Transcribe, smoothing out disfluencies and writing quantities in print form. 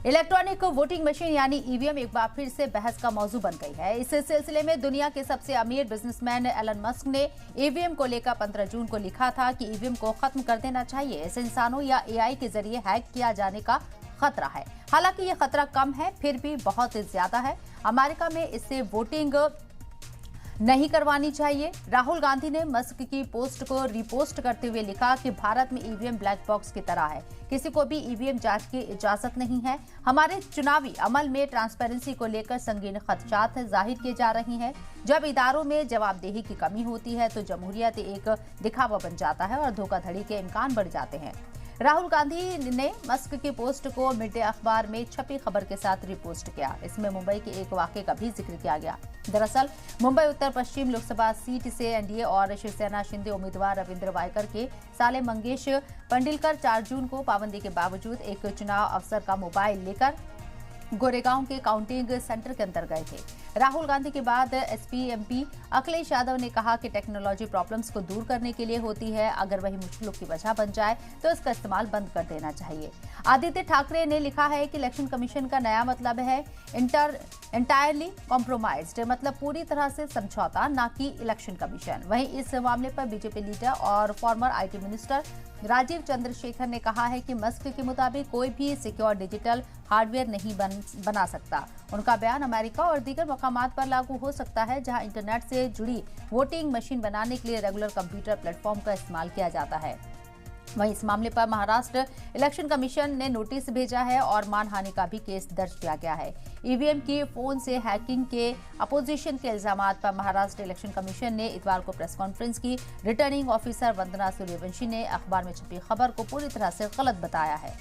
Electronic voting machine यानी EVM एक बार फिर से बहस का मौजू बन गई है। इस सिलसिले में दुनिया के सबसे अमीर बिजनेसमैन एलन मस्क ने ईवीएम को लेकर 15 जून को लिखा था कि ईवीएम को खत्म कर देना चाहिए। इसे इंसानों या एआई के जरिए हैक किया जाने का खतरा है। हालांकि ये खतरा कम है, फिर भी बहुत ज्यादा है। अमेरिका में इससे वोटिंग नहीं करवानी चाहिए। राहुल गांधी ने मस्क की पोस्ट को रिपोस्ट करते हुए लिखा कि भारत में ईवीएम ब्लैक बॉक्स की तरह है, किसी को भी ईवीएम जांच की इजाजत नहीं है। हमारे चुनावी अमल में ट्रांसपेरेंसी को लेकर संगीन खदशात जाहिर किए जा रही हैं। जब इदारों में जवाबदेही की कमी होती है तो जमहूरियत एक दिखावा बन जाता है और धोखाधड़ी के इम्कान बढ़ जाते हैं। राहुल गांधी ने मस्क की पोस्ट को मिड डे अखबार में छपी खबर के साथ रिपोस्ट किया। इसमें मुंबई के एक वाकये का भी जिक्र किया गया। दरअसल मुंबई उत्तर पश्चिम लोकसभा सीट से एनडीए और शिवसेना शिंदे उम्मीदवार रविंद्र वायकर के साले मंगेश पंडिलकर 4 जून को पाबंदी के बावजूद एक चुनाव अफसर का मोबाइल लेकर गोरेगांव के काउंटिंग सेंटर के अंदर गए थे। राहुल गांधी के बाद एसपी एमपी अखिलेश यादव ने कहा कि टेक्नोलॉजी प्रॉब्लम्स को दूर करने के लिए होती है, अगर वही मुश्किलों की वजह बन जाए तो इसका इस्तेमाल बंद कर देना चाहिए। आदित्य ठाकरे ने लिखा है कि इलेक्शन कमीशन का नया मतलब है एंटायरली कॉम्प्रोमाइज्ड, मतलब पूरी तरह से समझौता, ना कि इलेक्शन कमीशन। वहीं इस मामले पर बीजेपी लीडर और former IT minister Rajeev Chandrasekhar ने कहा है कि मस्क के मुताबिक कोई भी सिक्योर डिजिटल हार्डवेयर नहीं बना सकता। उनका बयान अमेरिका और दीगर मकामात पर लागू हो सकता है जहां इंटरनेट से जुड़ी वोटिंग मशीन बनाने के लिए रेगुलर कंप्यूटर प्लेटफॉर्म का इस्तेमाल किया जाता है। वहीं इस मामले पर महाराष्ट्र इलेक्शन कमीशन ने नोटिस भेजा है और मानहानि का भी केस दर्ज किया गया है। ईवीएम की फोन से हैकिंग के अपोजिशन के इल्जामात पर महाराष्ट्र इलेक्शन कमीशन ने इतवार को प्रेस कॉन्फ्रेंस की। रिटर्निंग ऑफिसर वंदना सूर्यवंशी ने अखबार में छपी खबर को पूरी तरह से गलत बताया है।